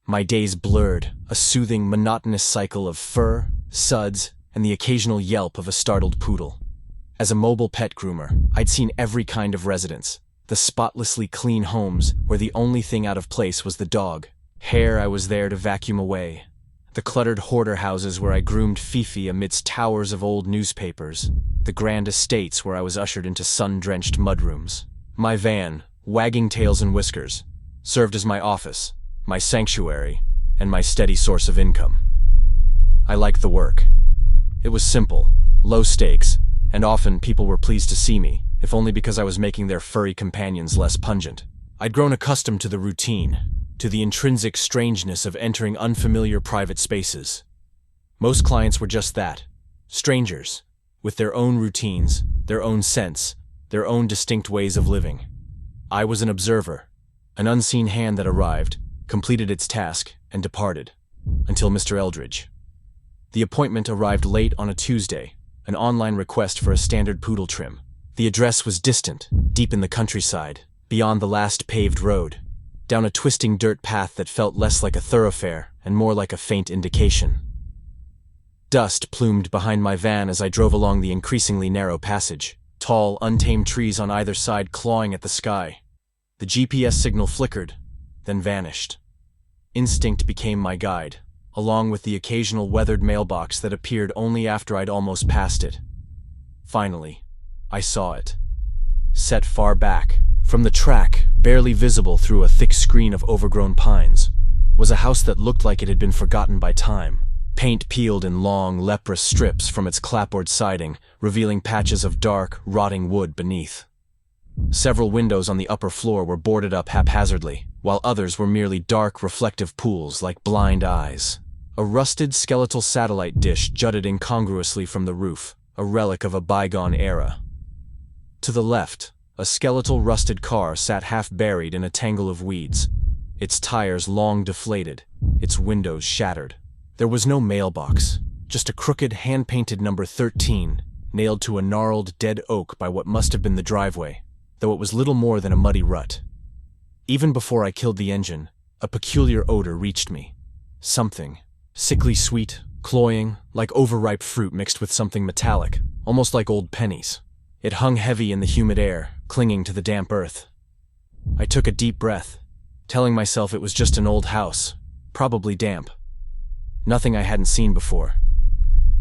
My days blurred, a soothing, monotonous cycle of fur, suds, and the occasional yelp of a startled poodle. As a mobile pet groomer, I'd seen every kind of residence. The spotlessly clean homes where the only thing out of place was the dog. Hair I was there to vacuum away. The cluttered hoarder houses where I groomed Fifi amidst towers of old newspapers. The grand estates where I was ushered into sun-drenched mudrooms. My van, wagging tails and whiskers, served as my office, my sanctuary, and my steady source of income. I liked the work. It was simple, low stakes, and often people were pleased to see me, if only because I was making their furry companions less pungent. I'd grown accustomed to the routine, to the intrinsic strangeness of entering unfamiliar private spaces. Most clients were just that, strangers, with their own routines, their own scents, their own distinct ways of living. I was an observer, an unseen hand that arrived, completed its task, and departed, until Mr. Eldridge. The appointment arrived late on a Tuesday, an online request for a standard poodle trim. The address was distant, deep in the countryside, beyond the last paved road, down a twisting dirt path that felt less like a thoroughfare and more like a faint indication. Dust plumed behind my van as I drove along the increasingly narrow passage, tall, untamed trees on either side clawing at the sky. The GPS signal flickered, then vanished. Instinct became my guide, along with the occasional weathered mailbox that appeared only after I'd almost passed it. Finally, I saw it. Set far back, from the track, barely visible through a thick screen of overgrown pines, was a house that looked like it had been forgotten by time. Paint peeled in long, leprous strips from its clapboard siding, revealing patches of dark, rotting wood beneath. Several windows on the upper floor were boarded up haphazardly, while others were merely dark, reflective pools like blind eyes. A rusted skeletal satellite dish jutted incongruously from the roof, a relic of a bygone era. To the left, a skeletal rusted car sat half-buried in a tangle of weeds, its tires long deflated, its windows shattered. There was no mailbox, just a crooked hand-painted number 13, nailed to a gnarled, dead oak by what must have been the driveway, though it was little more than a muddy rut. Even before I killed the engine, a peculiar odor reached me. Something, sickly sweet, cloying, like overripe fruit mixed with something metallic, almost like old pennies. It hung heavy in the humid air, clinging to the damp earth. I took a deep breath, telling myself it was just an old house, probably damp. Nothing I hadn't seen before.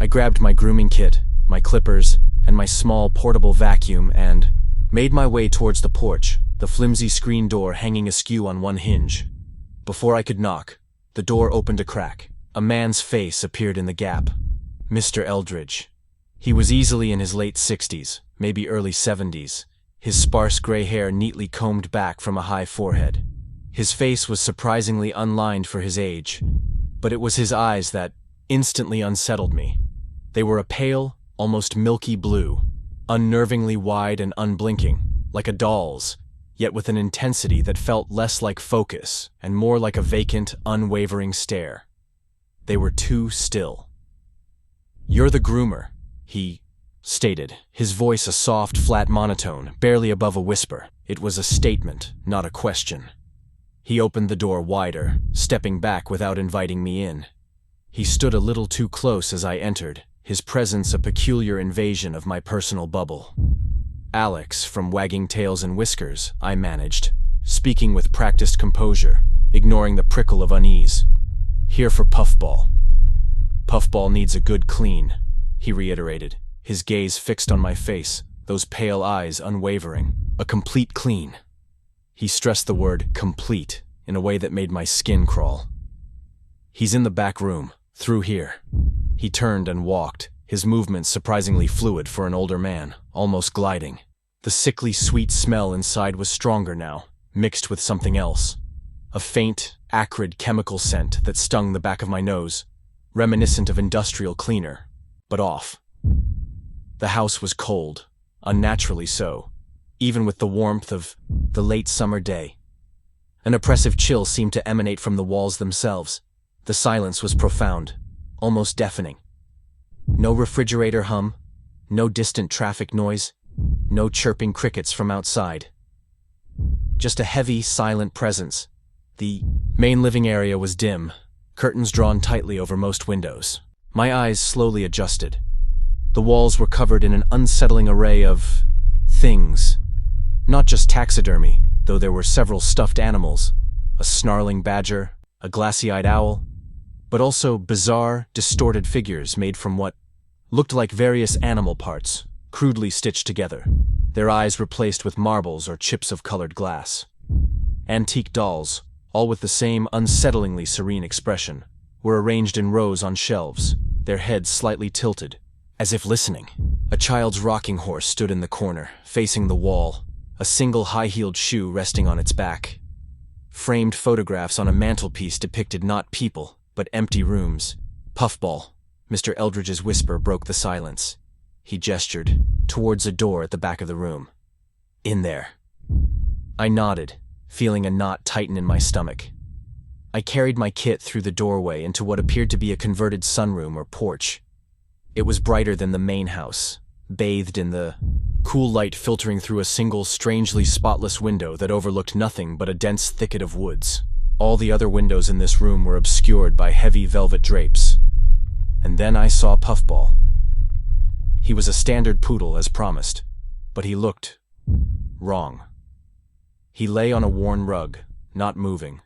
I grabbed my grooming kit, my clippers, and my small portable vacuum and made my way towards the porch, the flimsy screen door hanging askew on one hinge. Before I could knock, the door opened a crack. A man's face appeared in the gap. Mr. Eldridge. He was easily in his late 60s, maybe early 70s, his sparse gray hair neatly combed back from a high forehead. His face was surprisingly unlined for his age, but it was his eyes that instantly unsettled me. They were a pale, almost milky blue, unnervingly wide and unblinking, like a doll's, yet with an intensity that felt less like focus and more like a vacant, unwavering stare. They were too still. "You're the groomer," he stated, his voice a soft, flat monotone, barely above a whisper. It was a statement, not a question. He opened the door wider, stepping back without inviting me in. He stood a little too close as I entered, his presence a peculiar invasion of my personal bubble. "Alex, from Wagging Tails and Whiskers," I managed, speaking with practiced composure, ignoring the prickle of unease. "Here for Puffball." "Puffball needs a good clean," he reiterated, his gaze fixed on my face, those pale eyes unwavering. "A complete clean." He stressed the word complete in a way that made my skin crawl. "He's in the back room, through here." He turned and walked, his movements surprisingly fluid for an older man, almost gliding. The sickly sweet smell inside was stronger now, mixed with something else. A faint, acrid chemical scent that stung the back of my nose, reminiscent of industrial cleaner, but off. The house was cold, unnaturally so, even with the warmth of the late summer day. An oppressive chill seemed to emanate from the walls themselves. The silence was profound, almost deafening. No refrigerator hum, no distant traffic noise, no chirping crickets from outside. Just a heavy, silent presence, The main living area was dim, curtains drawn tightly over most windows. My eyes slowly adjusted. The walls were covered in an unsettling array of things. Not just taxidermy, though there were several stuffed animals, a snarling badger, a glassy-eyed owl, but also bizarre, distorted figures made from what looked like various animal parts, crudely stitched together, their eyes replaced with marbles or chips of colored glass. Antique dolls, all with the same unsettlingly serene expression, were arranged in rows on shelves, their heads slightly tilted, as if listening. A child's rocking horse stood in the corner, facing the wall, a single high-heeled shoe resting on its back. Framed photographs on a mantelpiece depicted not people, but empty rooms. Puffball. Mr. Eldridge's whisper broke the silence. He gestured towards a door at the back of the room. In there. I nodded, feeling a knot tighten in my stomach. I carried my kit through the doorway into what appeared to be a converted sunroom or porch. It was brighter than the main house, bathed in the cool light filtering through a single strangely spotless window that overlooked nothing but a dense thicket of woods. All the other windows in this room were obscured by heavy velvet drapes. And then I saw Puffball. He was a standard poodle as promised, but he looked wrong. He lay on a worn rug, not moving,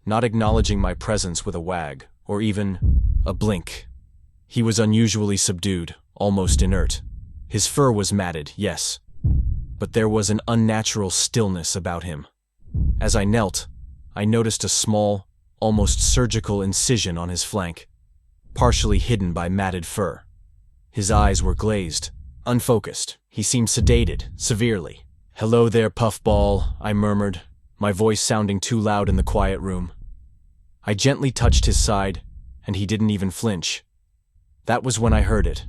not acknowledging my presence with a wag, or even a blink. He was unusually subdued, almost inert. His fur was matted, yes, but there was an unnatural stillness about him. As I knelt, I noticed a small, almost surgical incision on his flank, partially hidden by matted fur. His eyes were glazed, unfocused. He seemed sedated, severely. "Hello there, Puffball," I murmured, my voice sounding too loud in the quiet room. I gently touched his side, and he didn't even flinch. That was when I heard it.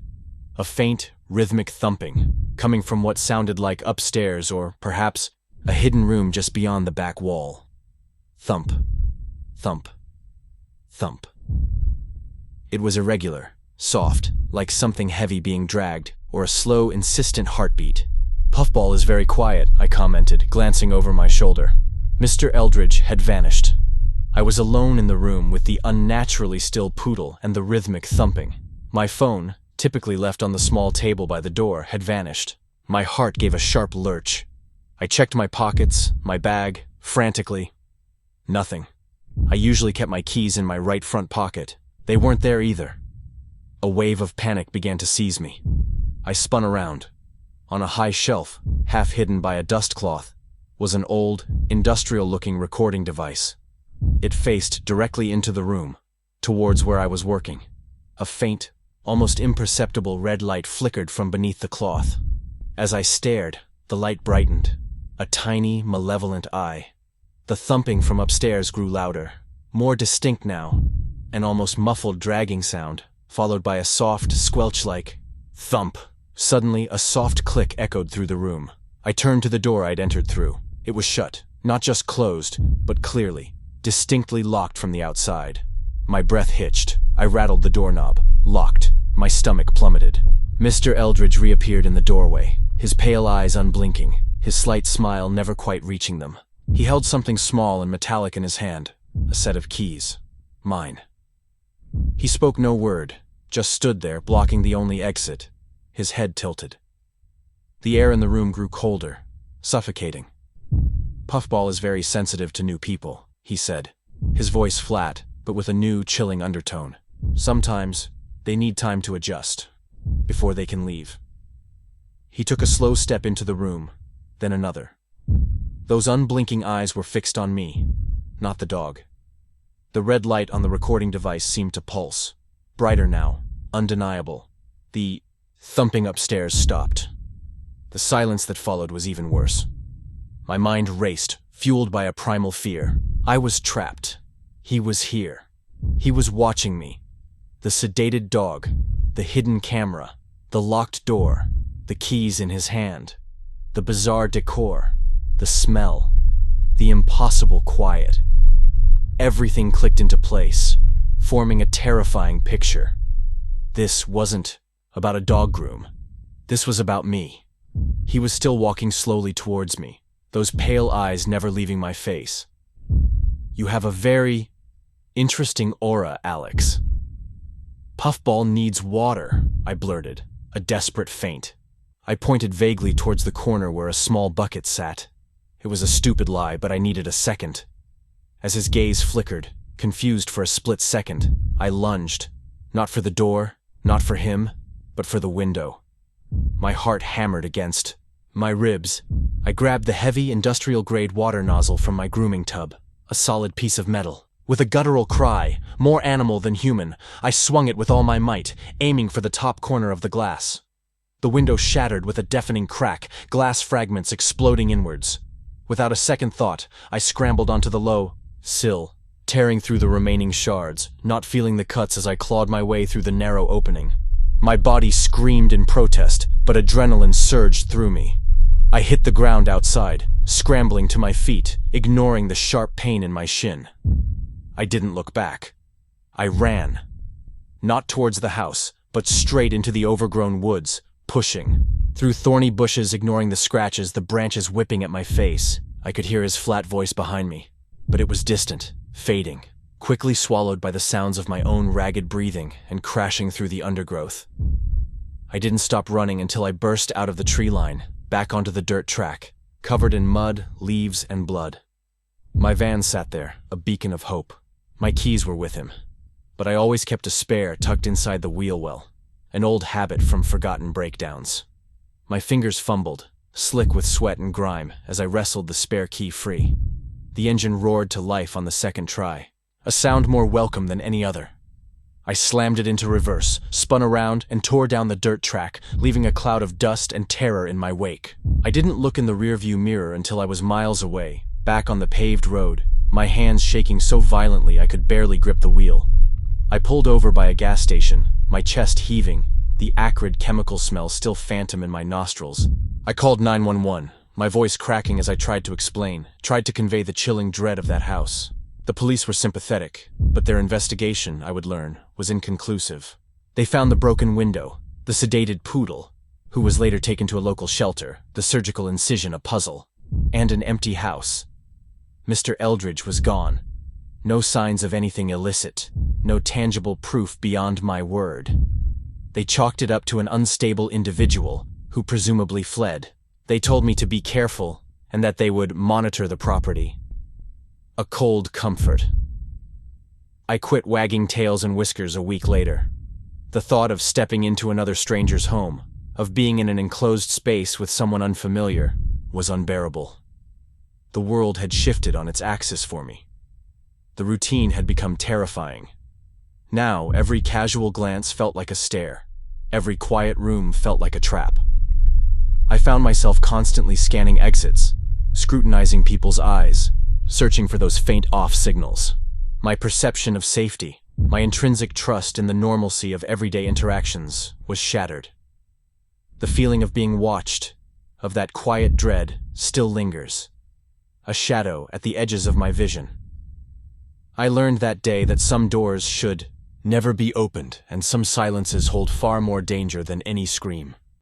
A faint, rhythmic thumping, coming from what sounded like upstairs or, perhaps, a hidden room just beyond the back wall. Thump. Thump. Thump. It was irregular, soft, like something heavy being dragged, or a slow, insistent heartbeat. "Puffball is very quiet," I commented, glancing over my shoulder. Mr. Eldridge had vanished. I was alone in the room with the unnaturally still poodle and the rhythmic thumping. My phone, typically left on the small table by the door, had vanished. My heart gave a sharp lurch. I checked my pockets, my bag, frantically. Nothing. I usually kept my keys in my right front pocket. They weren't there either. A wave of panic began to seize me. I spun around. On a high shelf, half hidden by a dust cloth, was an old, industrial-looking recording device. It faced directly into the room, towards where I was working. A faint, almost imperceptible red light flickered from beneath the cloth. As I stared, the light brightened. A tiny, malevolent eye. The thumping from upstairs grew louder, more distinct now, an almost muffled dragging sound, followed by a soft, squelch-like thump. Suddenly, a soft click echoed through the room. I turned to the door I'd entered through. It was shut, not just closed, but clearly, distinctly locked from the outside. My breath hitched. I rattled the doorknob. Locked. My stomach plummeted. Mr. Eldridge reappeared in the doorway, his pale eyes unblinking, his slight smile never quite reaching them. He held something small and metallic in his hand, a set of keys. Mine. He spoke no word, just stood there, blocking the only exit, his head tilted. The air in the room grew colder, suffocating. "Puffball is very sensitive to new people," he said, his voice flat, but with a new, chilling undertone. "Sometimes, they need time to adjust, before they can leave." He took a slow step into the room, then another. Those unblinking eyes were fixed on me, not the dog. The red light on the recording device seemed to pulse, brighter now, undeniable. The thumping upstairs stopped. The silence that followed was even worse. My mind raced, fueled by a primal fear. I was trapped. He was here. He was watching me. The sedated dog, the hidden camera, the locked door, the keys in his hand, the bizarre decor, the smell, the impossible quiet. Everything clicked into place, forming a terrifying picture. This wasn't about a dog groom. This was about me. He was still walking slowly towards me, those pale eyes never leaving my face. "You have a very interesting aura, Alex." "Puffball needs water," I blurted, a desperate feint. I pointed vaguely towards the corner where a small bucket sat. It was a stupid lie, but I needed a second. As his gaze flickered, confused for a split second, I lunged. Not for the door, not for him, but for the window. My heart hammered against my ribs. I grabbed the heavy, industrial-grade water nozzle from my grooming tub, a solid piece of metal. With a guttural cry, more animal than human, I swung it with all my might, aiming for the top corner of the glass. The window shattered with a deafening crack, glass fragments exploding inwards. Without a second thought, I scrambled onto the low sill, tearing through the remaining shards, not feeling the cuts as I clawed my way through the narrow opening. My body screamed in protest, but adrenaline surged through me. I hit the ground outside, scrambling to my feet, ignoring the sharp pain in my shin. I didn't look back. I ran. Not towards the house, but straight into the overgrown woods, pushing. Through thorny bushes, ignoring the scratches, the branches whipping at my face. I could hear his flat voice behind me, but it was distant, fading, quickly swallowed by the sounds of my own ragged breathing and crashing through the undergrowth. I didn't stop running until I burst out of the tree line, back onto the dirt track, covered in mud, leaves, and blood. My van sat there, a beacon of hope. My keys were with him, but I always kept a spare tucked inside the wheel well, an old habit from forgotten breakdowns. My fingers fumbled, slick with sweat and grime, as I wrestled the spare key free. The engine roared to life on the second try, a sound more welcome than any other. I slammed it into reverse, spun around, and tore down the dirt track, leaving a cloud of dust and terror in my wake. I didn't look in the rearview mirror until I was miles away, back on the paved road, my hands shaking so violently I could barely grip the wheel. I pulled over by a gas station, my chest heaving, the acrid chemical smell still phantom in my nostrils. I called 911, my voice cracking as I tried to explain, tried to convey the chilling dread of that house. The police were sympathetic, but their investigation, I would learn, was inconclusive. They found the broken window, the sedated poodle, who was later taken to a local shelter, the surgical incision a puzzle, and an empty house. Mr. Eldridge was gone. No signs of anything illicit, no tangible proof beyond my word. They chalked it up to an unstable individual who presumably fled. They told me to be careful and that they would monitor the property. A cold comfort. I quit wagging tails and whiskers a week later. The thought of stepping into another stranger's home, of being in an enclosed space with someone unfamiliar, was unbearable. The world had shifted on its axis for me. The routine had become terrifying. Now, every casual glance felt like a stare. Every quiet room felt like a trap. I found myself constantly scanning exits, scrutinizing people's eyes, searching for those faint off signals. My perception of safety, my intrinsic trust in the normalcy of everyday interactions, was shattered. The feeling of being watched, of that quiet dread, still lingers, a shadow at the edges of my vision. I learned that day that some doors should never be opened, and some silences hold far more danger than any scream.